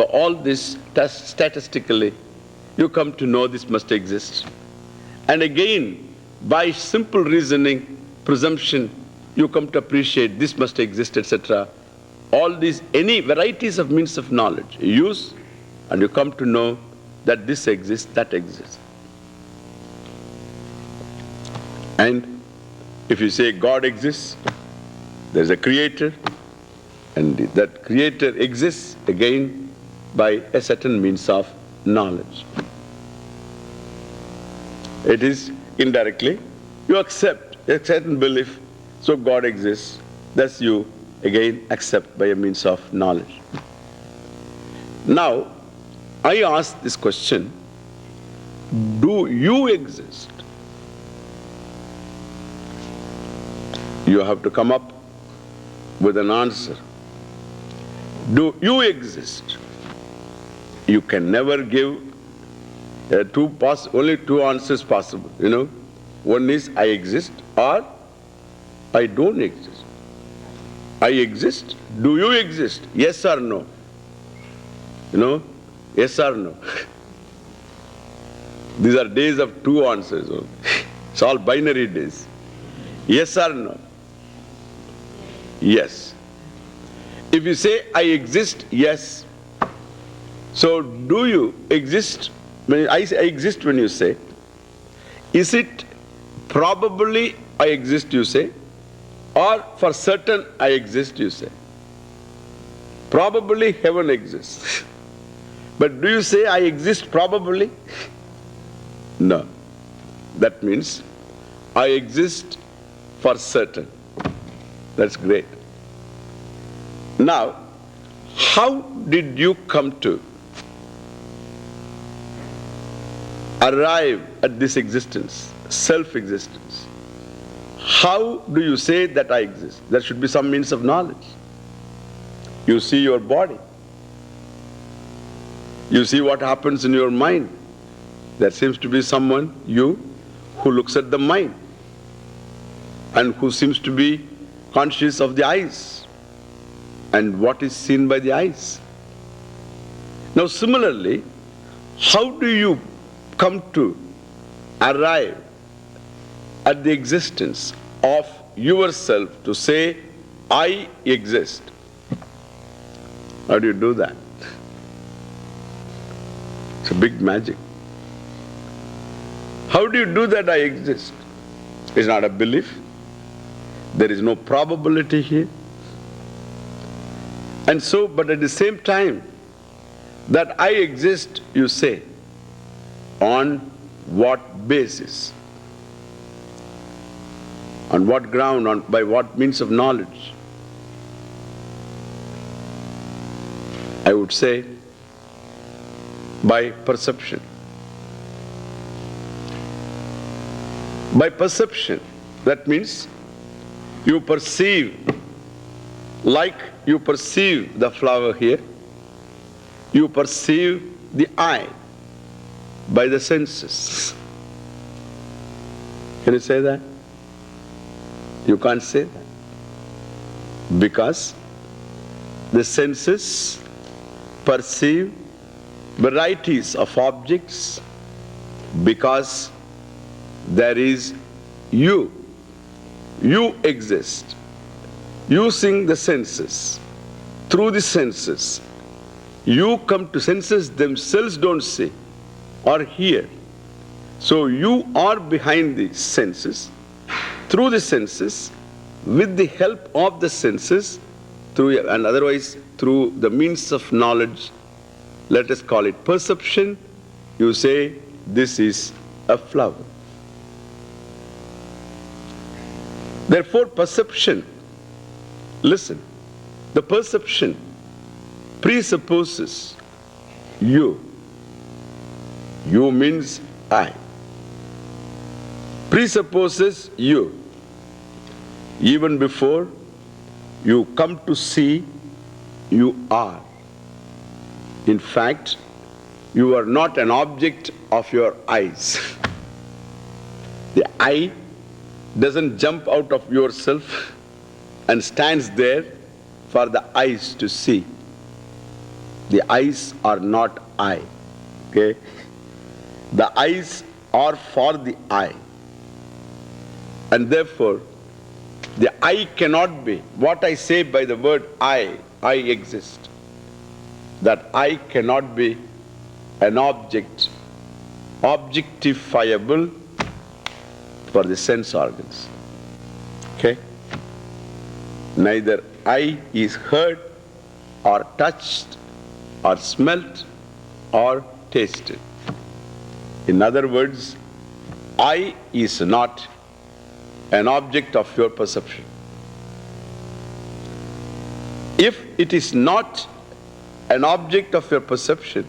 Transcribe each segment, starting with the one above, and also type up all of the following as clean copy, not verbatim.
All this statistically, you come to know this must exist. And again, by simple reasoning, presumption, you come to appreciate this must exist, etc. All these, any varieties of means of knowledge you use, and you come to know that this exists, that exists. And if you say God exists, there's a creator, and that creator exists again by a certain means of knowledge. It is indirectly, you accept a certain belief, so God exists, thus you again accept by a means of knowledge. Now, I ask this question, do you exist? You have to come up with an answer. Do you exist? You can never give only two answers possible, you know. One is I exist or I don't exist. I exist. Do you exist? Yes or no? You know, yes or no? These are days of two answers. It's all binary days. Yes or no? Yes. If you say I exist, yes. So do you exist? When I say I exist, when you say, is it probably I exist, you say, or for certain I exist, you say? Probably heaven exists. But do you say I exist probably? No. That means I exist for certain. That's great. Now, how did you come to arrive at this existence, self-existence? How do you say that I exist? There should be some means of knowledge. You see your body. You see what happens in your mind. There seems to be someone, you, who looks at the mind and who seems to be conscious of the eyes and what is seen by the eyes. Now similarly, how do you come to arrive at the existence of yourself to say, I exist? How do you do that? It's a big magic. How do you do that I exist? It's not a belief. There is no probability here. And so, but at the same time, that I exist, you say, on what basis? On what ground? By what means of knowledge? I would say, by perception. By perception, that means you perceive, like you perceive the flower here, you perceive the eye by the senses. Can you say that? You can't say that. Because the senses perceive varieties of objects because there is you. You exist. Using the senses, through the senses, you come to senses themselves don't see or hear. So you are behind the senses, through the senses, with the help of the senses, through and otherwise through the means of knowledge, let us call it perception, you say this is a flower. Therefore perception, listen, the perception presupposes you. You means I. Presupposes you. Even before you come to see, you are. In fact, you are not an object of your eyes. The eye doesn't jump out of yourself and stands there for the eyes to see. The eyes are not I. Okay? The eyes are for the eye. And therefore, the I cannot be. What I say by the word I exist. That I cannot be an object, objectifiable for the sense organs. Okay? Neither I is heard or touched or smelt or tasted. In other words, I is not an object of your perception. If it is not an object of your perception,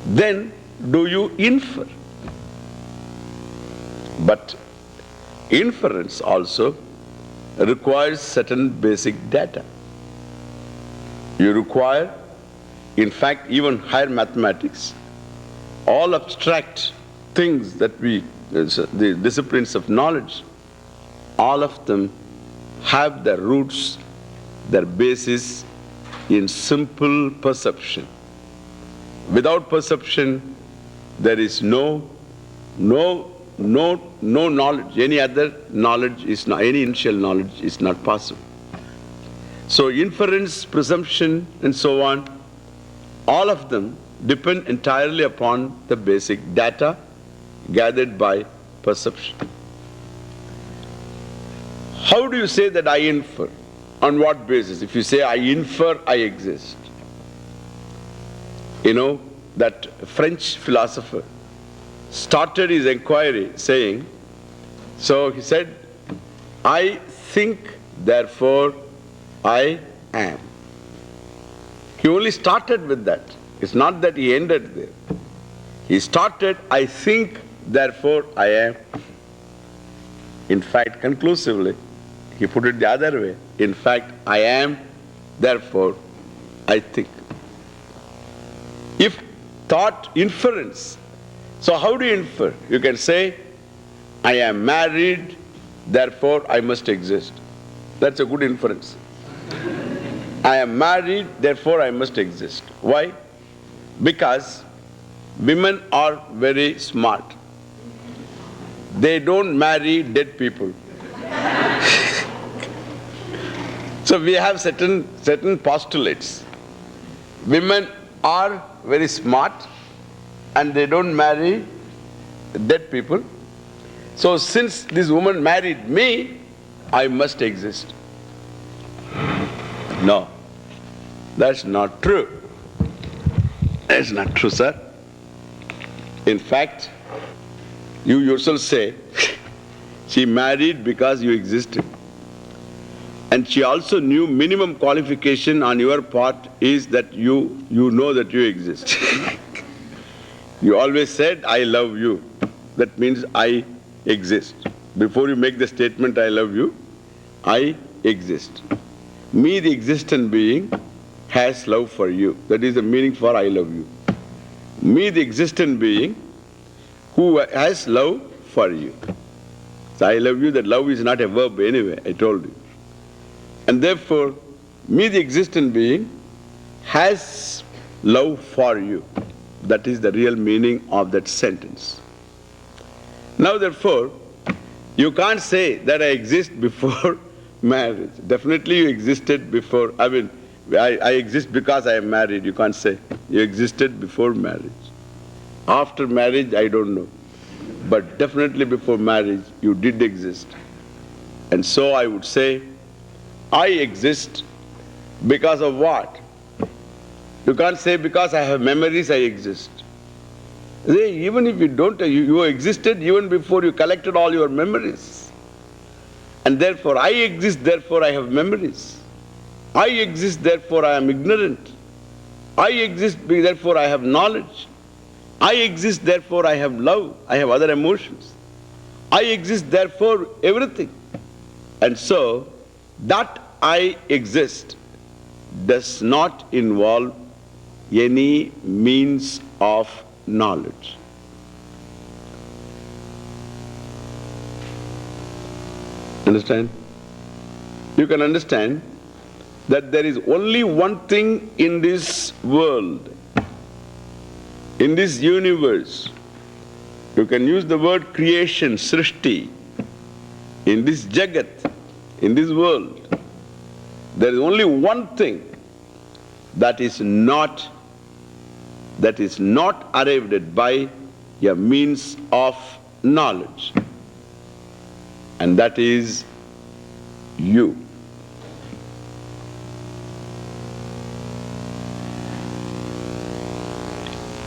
then do you infer? But inference also requires certain basic data. You require, in fact, even higher mathematics, all abstract things that the disciplines of knowledge, all of them have their roots, their basis in simple perception. Without perception, there is no knowledge. Any other knowledge is not, any initial knowledge is not possible. So inference, presumption, and so on, all of them depend entirely upon the basic data gathered by perception. How do you say that I infer? On what basis? If you say I infer, I exist. You know, that French philosopher started his inquiry saying, so he said, I think, therefore I am. He only started with that. It's not that he ended there. He started, I think, therefore I am. In fact, conclusively, he put it the other way. In fact, I am, therefore I think. If thought inference, so how do you infer? You can say, I am married, therefore I must exist. That's a good inference. I am married, therefore I must exist. Why? Because women are very smart. They don't marry dead people. So we have certain postulates. Women are very smart and they don't marry dead people. So since this woman married me, I must exist. No, that's not true. That's not true, sir. In fact, you yourself say, she married because you existed. And she also knew minimum qualification on your part is that you know that you exist. You always said, I love you. That means I exist. Before you make the statement, I love you, I exist. Me, the existent being, has love for you. That is the meaning for I love you. Me, the existent being, who has love for you. So I love you, that love is not a verb anyway, I told you. And therefore, me, the existent being, has love for you. That is the real meaning of that sentence. Now therefore, you can't say that I exist before marriage. Definitely you existed before, I exist because I am married. You can't say you existed before marriage. After marriage, I don't know. But definitely before marriage, you did exist. And so I would say, I exist because of what? You can't say because I have memories, I exist. Even if you don't, you existed even before you collected all your memories. And therefore I exist, therefore I have memories. I exist, therefore I am ignorant. I exist, therefore I have knowledge. I exist, therefore I have love, I have other emotions. I exist, therefore everything. And so, that I exist does not involve any means of knowledge. Understand? You can understand that there is only one thing in this world, in this universe. You can use the word creation, srishti, in this jagat, in this world. There is only one thing that is not arrived at by a means of knowledge, and that is you.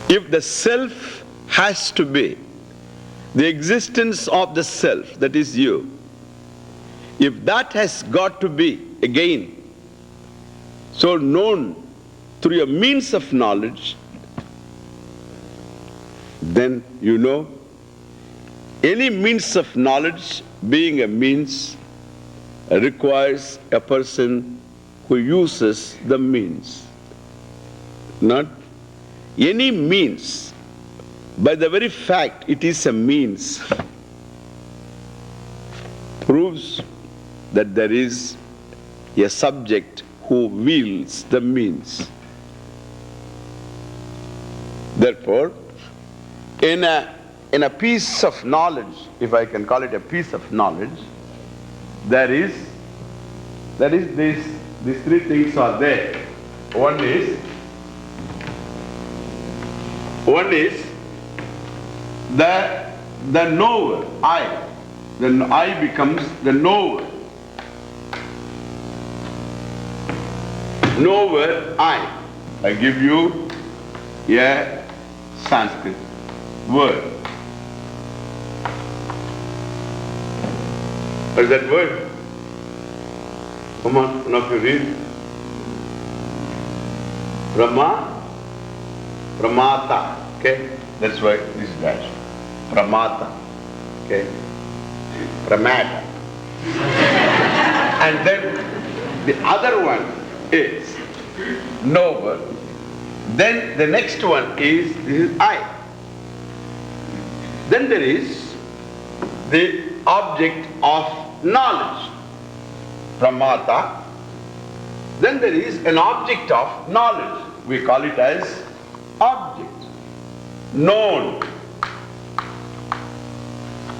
If the self has to be, the existence of the self, that is you, if that has got to be again so known through a means of knowledge, then you know any means of knowledge, being a means, requires a person who uses the means. Not any means, by the very fact it is a means, proves that there is a subject who wields the means. Therefore, in a piece of knowledge, if I can call it a piece of knowledge, there is these three things are there. One is the knower, I. Then I becomes the knower. Knower, I. I give you a Sanskrit word. What is that word? Come on, one of you read. Pramata. Okay? That's why this is dash. Pramata. Okay? Pramata. And then the other one is knower. Then the next one is, this is I. Then there is the object of knowledge, pramata. Then there is an object of knowledge. We call it as object. Known.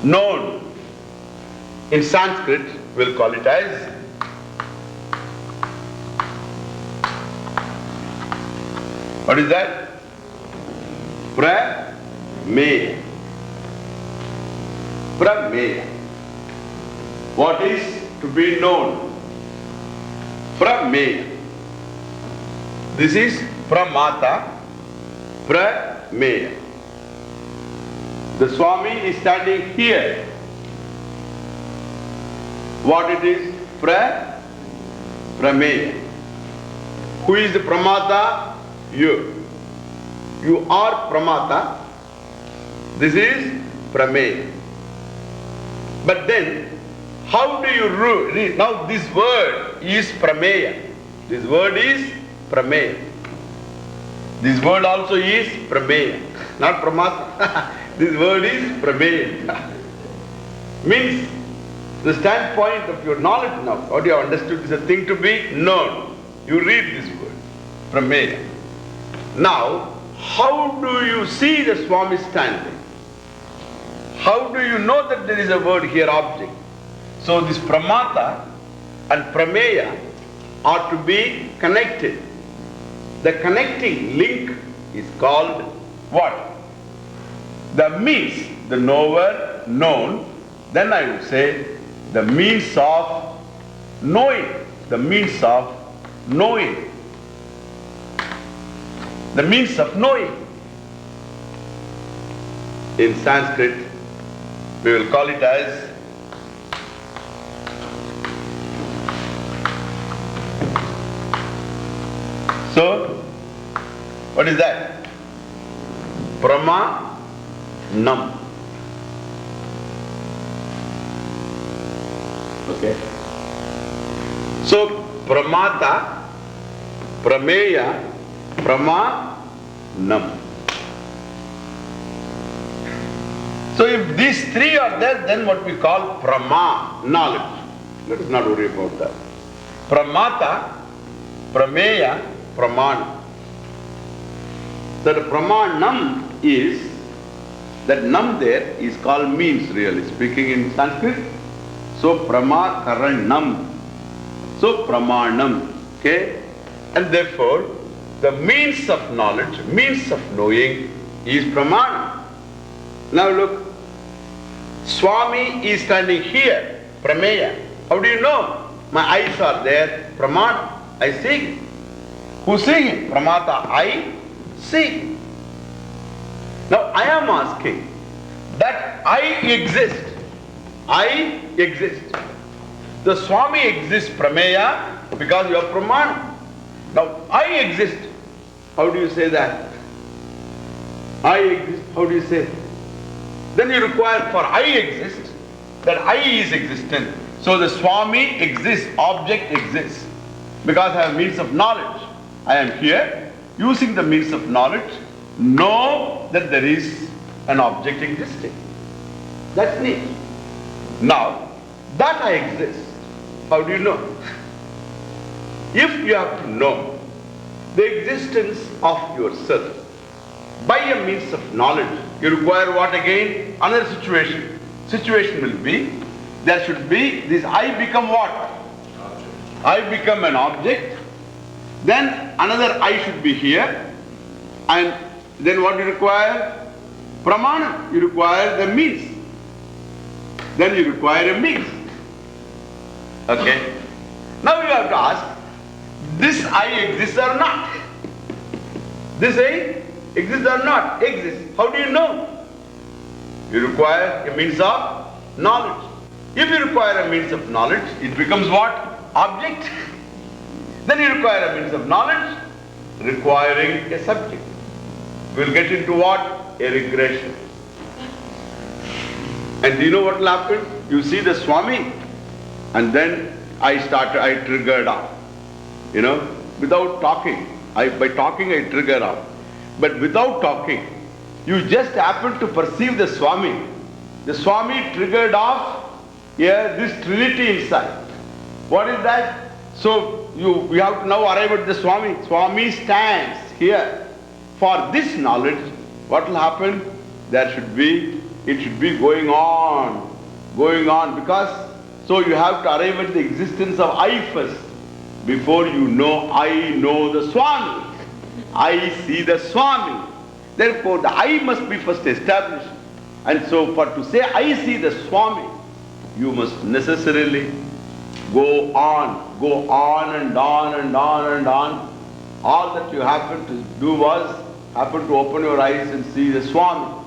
Known. In Sanskrit, we'll call it as what is that? Prameya. Prameya. What is to be known? Prameya. This is Pramata, Prameya. The Swami is standing here. What it is? Prameya. Who is the Pramata? You. You are Pramata. This is Prameya. But then, how do you read? Now this word is Prameya. This word is Prameya. This word also is Prameya. Not Pramata. This word is Prameya. Means the standpoint of your knowledge now. What you have understood is a thing to be known. You read this word, Prameya. Now, how do you see the Swami standing? How do you know that there is a word here, object? So this Pramata and Prameya are to be connected. The connecting link is called what? The means, the knower, known. Then I would say the means of knowing. The means of knowing. The means of knowing. In Sanskrit, we will call it as so, what is that? Pramanam. Okay. So, Pramata, Prameya, Pramanam. So if these three are there, then what we call Prama, knowledge. Let us not worry about that. Pramata, Prameya, Pramana. So the Pramanam is, that nam there is called means, really speaking in Sanskrit. So Pramakaranam. So Pramanam. Okay? And therefore, the means of knowledge, means of knowing is Pramana. Now look, Swami is standing here, Prameya. How do you know? My eyes are there, Pramana. I see him. Who see him? Pramata, I see. Now I am asking that I exist. I exist. The Swami exists, Prameya, because you are Pramana. Now I exist. How do you say that? I exist. How do you say? Then you require for I exist, that I is existent. So the Swami exists, object exists. Because I have means of knowledge. I am here, using the means of knowledge, know that there is an object existing. That's me. Now, that I exist, how do you know? If you have to know the existence of yourself by a means of knowledge, you require what again? Another situation. Situation will be, there should be this I become what? I become an object. Then another I should be here. And then what do you require? Pramana. You require the means. Then you require a means. Okay? Now you have to ask, this I exists or not? This I exists or not? Exists. How do you know? You require a means of knowledge. If you require a means of knowledge, it becomes what? Object. Then you require a means of knowledge, requiring a subject. We will get into what? A regression. And do you know what will happen? You see the Swami, and then I triggered off. You know, without talking. By talking I trigger off. But without talking, you just happen to perceive the Swami. The Swami triggered off this trinity inside. What is that? So we have to now arrive at the Swami. Swami stands here. For this knowledge, what will happen? It should be going on, because so you have to arrive at the existence of I first. Before you know, I know the Swami. I see the Swami. Therefore, the I must be first established. And so to say I see the Swami, you must necessarily go on and on and on and on. All that you happened to do was happen to open your eyes and see the Swami.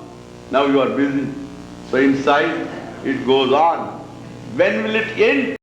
Now you are busy. So inside it goes on. When will it end?